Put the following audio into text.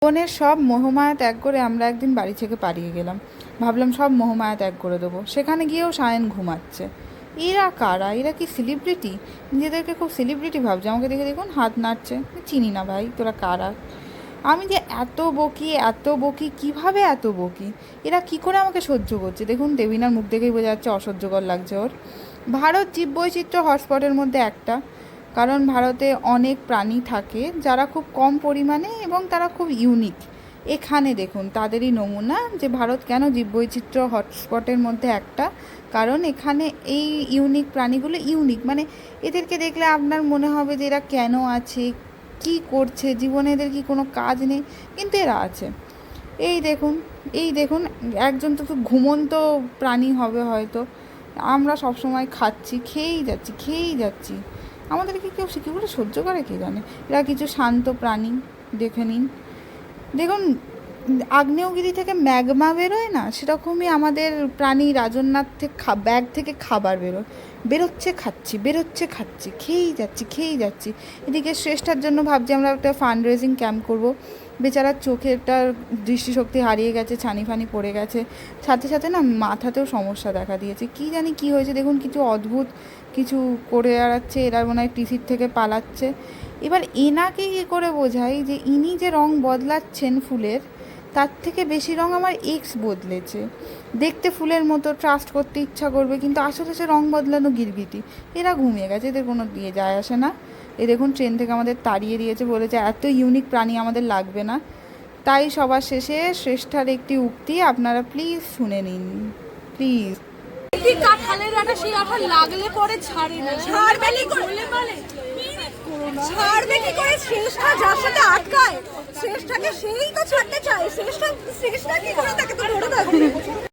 জীবনের সব মোহমায়া ত্যাগ করে আমরা একদিন বাড়ি থেকে পালিয়ে গেলাম। ভাবলাম সব মোহমায়া ত্যাগ করে দেবো। সেখানে গিয়েও সায়ন ঘুমাচ্ছে। এরা কারা? এরা কি সেলিব্রিটি? নিজেদেরকে খুব সেলিব্রিটি ভাবছে। আমাকে দেখে দেখুন হাত নাড়ছে। চিনি না ভাই, তোরা কারা? আমি যে এত বকি কিভাবে এত বকি? এরা কি করে আমাকে সহ্য করছে? দেখুন দেবিনার মুখ দেখেই বোঝা যাচ্ছে অসহ্যকর লাগছে ওর। ভারত জীববৈচিত্র্য হটস্পটের মধ্যে একটা, কারণ ভারতে অনেক প্রাণী থাকে যারা খুব কম পরিমাণে এবং তারা খুব ইউনিক। এখানে দেখুন তাদেরই নমুনা যে ভারত কেন জীববৈচিত্র্য হটস্পটের মধ্যে একটা, কারণ এখানে এই ইউনিক প্রাণীগুলো ইউনিক, মানে এদেরকে দেখলে আপনার মনে হবে যে এরা কেন আছে, কি করছে জীবনে, এদের কি কোনো কাজ নেই, কিন্তু এরা আছে। এই দেখুন একজন তো ঘুমন্ত প্রাণী হবে হয়তো। আমরা সবসময় খাচ্ছি, খেয়েই যাচ্ছি। আমাদেরকে কেউ কী করে সহ্য করে কে জানে। এরা কিছু শান্ত প্রাণী। দেখে নিন, দেখুন আগ্নেয়গিরি থেকে ম্যাগমা বেরোয় না, সেরকমই আমাদের প্রাণী রাজন্যার থেকে ব্যাগ থেকে খাবার বেরোচ্ছে খাচ্ছি, খেয়েই যাচ্ছি। এদিকে শ্রেষ্ঠার জন্য ভাবছি আমরা একটা ফান্ড রেজিং ক্যাম্প করব। বেচারার চোখেরটা দৃষ্টিশক্তি হারিয়ে গেছে, ছানি ফানি পড়ে গেছে, সাথে সাথে না মাথাতেও সমস্যা দেখা দিয়েছে। কি জানি কি হয়েছে, দেখুন কিছু অদ্ভুত কিছু করে বেড়াচ্ছে। এরা মনে হয় টিসির থেকে পালাচ্ছে। এবার এনাকে কী করে বোঝাই যে ইনি যে রং বদলাচ্ছেন ফুলের, তার থেকে বেশি রং আমার এক্স বদলেছে। দেখতে ফুলের মতো, ট্রাস্ট করতে ইচ্ছা করবে, কিন্তু আসলে সে রং বদলানো গিরগিটি। এরা ঘুমিয়ে গেছে, এদের কোনো দিয়ে যায় আসে না। এ দেখুন ট্রেন থেকে আমাদের তাড়িয়ে দিয়েছে, বলেছে এত ইউনিক প্রাণী আমাদের লাগবে না। তাই সবার শেষে শ্রেষ্ঠার একটি উক্তি আপনারা প্লিজ শুনে নিন, প্লিজ। কাঁঠালের আটা সেই আঠা লাগলে পরে ছাড়ে না, ছাড়বে কি করে? শ্রেষ্ঠা যার সাথে আটকায়, শ্রেষ্ঠাকে সেই তো ছাড়তে চায়। শ্রেষ্ঠা কি করে তাকে তো ধরে থাকবে।